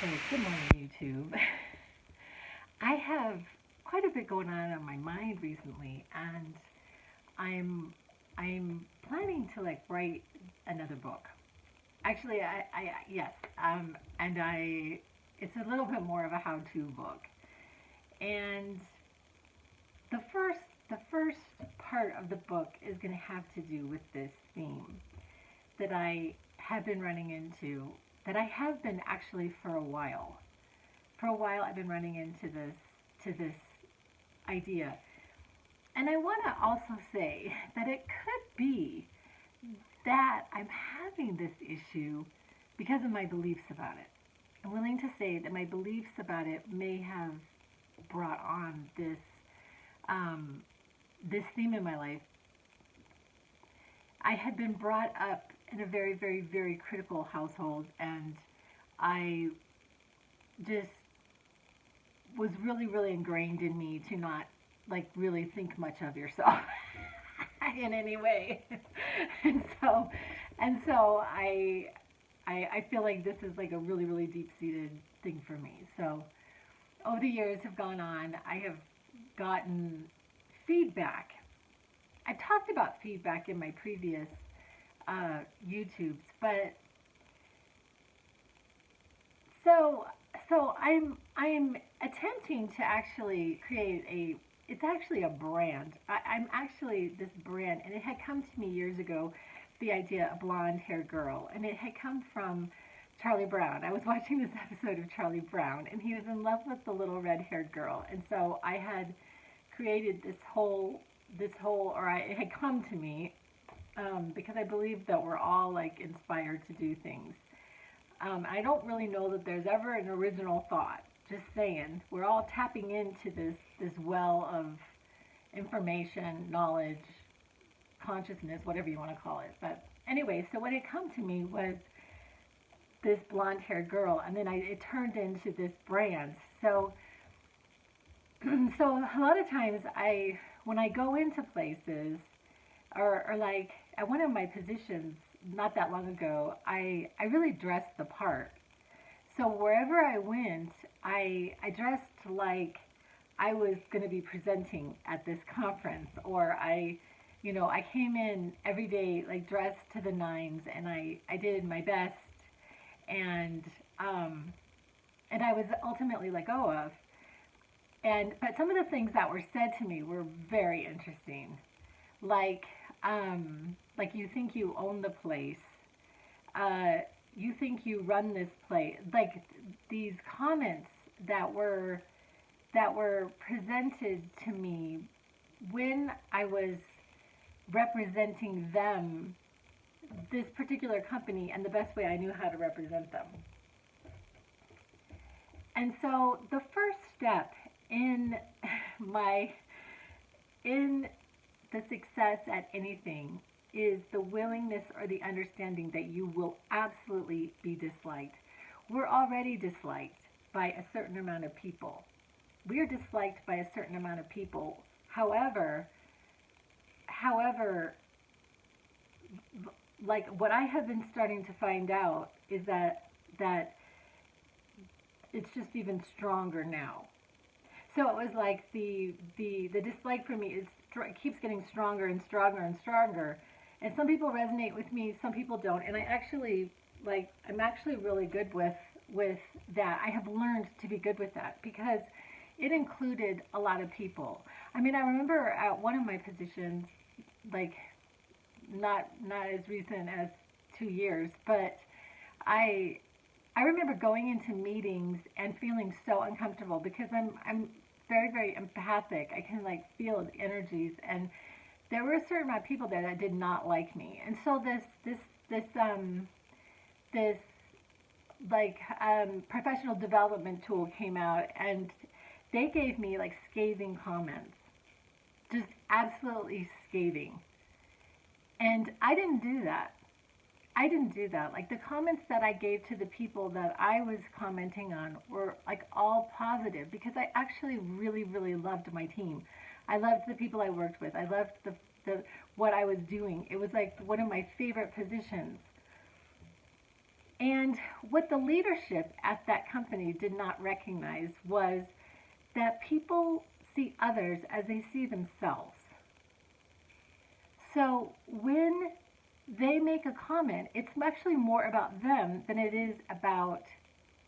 So, good morning, YouTube. I have quite a bit going on my mind recently, and I'm I'm planning to like write another book. Actually, I yes, and I it's a little bit more of a how-to book. And the first the first part of the book is going to have to do with this theme that I have been running into, that I have been actually for a while. For a while I've been running into this idea. And I want to also say that it could be that I'm having this issue because of my beliefs about it. I'm willing to say that my beliefs about it may have brought on um, this theme in my life. I had been brought up in a very, very, very critical household, and I just was really, really ingrained in me to not like really think much of yourself in any way. and so and so I feel like this is like a really, really deep seated thing for me. So over the years have gone on, I have gotten feedback. I talked about feedback in my previous YouTubes, but so I'm attempting to actually create a, it's actually a brand. I'm actually this brand, and it had come to me years ago, the idea of blonde haired girl, and it had come from Charlie Brown. I was watching this episode of Charlie Brown, and he was in love with the little red haired girl, and so I had created this whole, or it had come to me because I believe that we're all like inspired to do things. I don't really know that there's ever an original thought. Just saying, we're all tapping into this well of information, knowledge, consciousness, whatever you want to call it. But anyway, so what had come to me was this blonde-haired girl, and then it turned into this brand. So, so a lot of times when I go into places, or like at one of my positions not that long ago, I really dressed the part. So wherever I went, I dressed like I was going to be presenting at this conference, or I came in every day like dressed to the nines, and I did my best, and um, and I was ultimately let go of. And but some of the things that were said to me were very interesting, like like you think you own the place, uh, you think you run this place, like these comments that were presented to me when I was representing them, this particular company, and the best way I knew how to represent them. And so the first step in my in the success at anything is the willingness or the understanding that you will absolutely be disliked. We're already disliked by a certain amount of people. We are disliked by a certain amount of people. However, like what I have been starting to find out is that it's just even stronger now. So it was like the dislike for me keeps getting stronger and stronger and stronger. And some people resonate with me, some people don't. And I'm actually really good with that. I have learned to be good with that because it included a lot of people. I mean, I remember at one of my positions, like not as recent as 2 years, but I I remember going into meetings and feeling so uncomfortable because I'm very, very empathic. I can like feel the energies, and there were a certain amount of people there that did not like me. And so this like professional development tool came out, and they gave me like scathing comments, just absolutely scathing. And I didn't do that. I didn't do that. Like the comments that I gave to the people that I was commenting on were like all positive because I actually really, really loved my team. I loved the people I worked with. I loved the what I was doing. It was like one of my favorite positions. And what the leadership at that company did not recognize was that people see others as they see themselves. So when they make a comment, it's actually more about them than it is about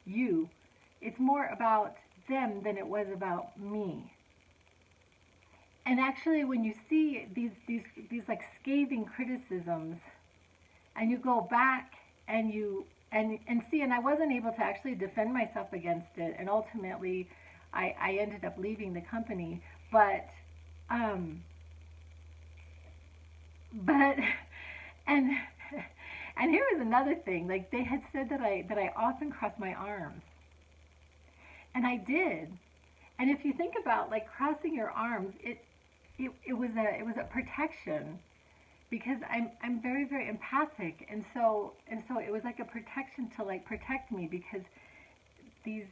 you. It's more about them than it was about me. And actually, when you see these like scathing criticisms, and you go back and you and see, and I wasn't able to actually defend myself against it, and ultimately, I ended up leaving the company. Um, but and and here was another thing. Like they had said that I often cross my arms, and I did. And if you think about like crossing your arms, it was a protection because I'm very very empathic, and so it was like a protection to like protect me because these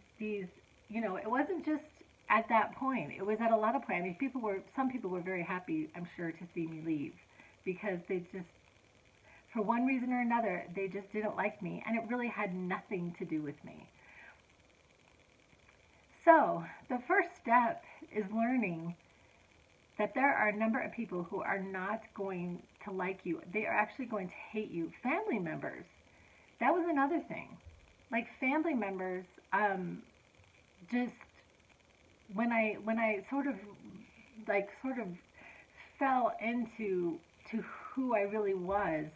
it wasn't just at that point. It was at a lot of points. I mean, some people were very happy, I'm sure, to see me leave because they just, for one reason or another, they just didn't like me, and it really had nothing to do with me. So the first step is learning that there are a number of people who are not going to like you. They are actually going to hate you. Family members. That was another thing. Like family members, just when I sort of fell into to who I really was,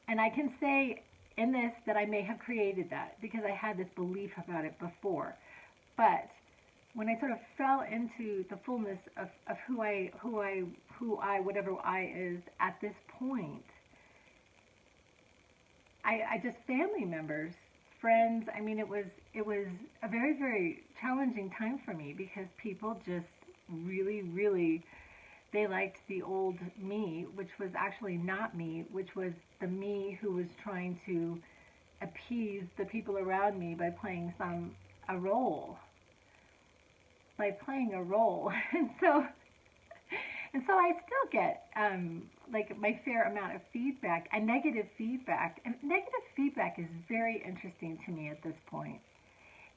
and I can say in this that I may have created that because I had this belief about it before. But when I sort of fell into the fullness of who I whatever I is at this point, I just family members, friends. I mean, it was a very very challenging time for me because people just really really they liked the old me, which was actually not me, which was the me who was trying to appease the people around me by playing a role, and so I still get like my fair amount of feedback and negative feedback. And negative feedback is very interesting to me at this point.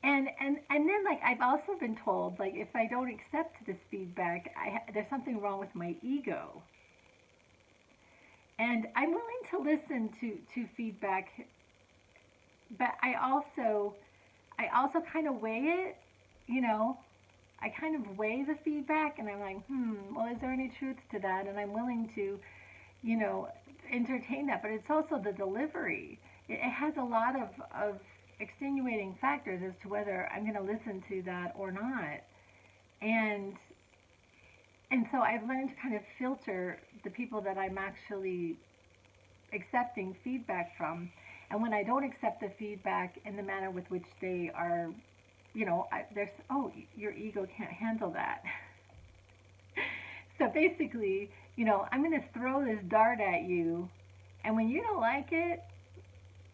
And then like I've also been told like if I don't accept this feedback, there's something wrong with my ego. And I'm willing to listen to feedback, but I also kind of weigh it, you know. I kind of weigh the feedback, and I'm like, well, is there any truth to that? And I'm willing to, you know, entertain that. But it's also the delivery. It has a lot of extenuating factors as to whether I'm going to listen to that or not. And and so I've learned to kind of filter the people that I'm actually accepting feedback from. And when I don't accept the feedback in the manner with which they are, there's, oh, your ego can't handle that. So basically, I'm going to throw this dart at you, and when you don't like it,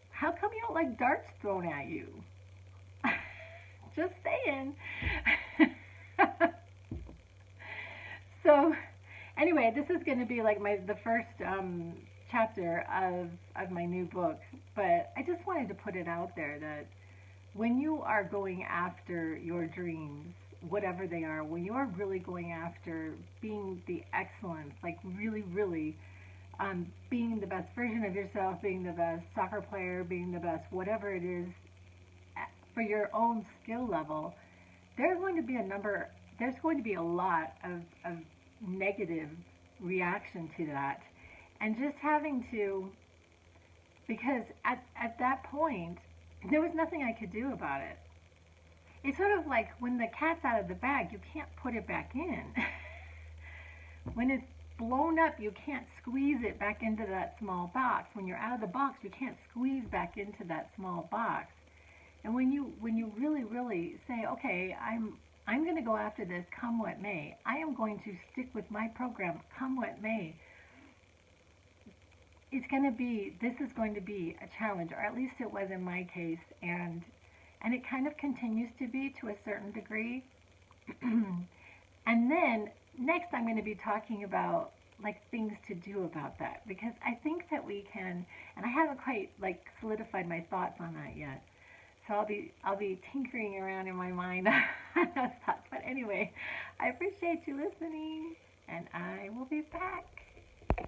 how come you don't like darts thrown at you? Just saying. So, anyway, this is going to be like the first chapter of my new book, but I just wanted to put it out there that when you are going after your dreams, whatever they are, when you are really going after being the excellence, like really, really being the best version of yourself, being the best soccer player, being the best whatever it is for your own skill level, there's going to be a lot of negative reaction to that. And just having to, because at that point, there was nothing I could do about it. It's sort of like when the cat's out of the bag, you can't put it back in. When it's blown up, you can't squeeze it back into that small box. When you're out of the box, you can't squeeze back into that small box. And when you really, really say, okay, I'm going to go after this come what may. I am going to stick with my program come what may. This is going to be a challenge, or at least it was in my case, and it kind of continues to be to a certain degree. And then next I'm going to be talking about like things to do about that, because I think that we can, and I haven't quite like solidified my thoughts on that yet. So I'll be tinkering around in my mind on those thoughts. But anyway, I appreciate you listening, and I will be back.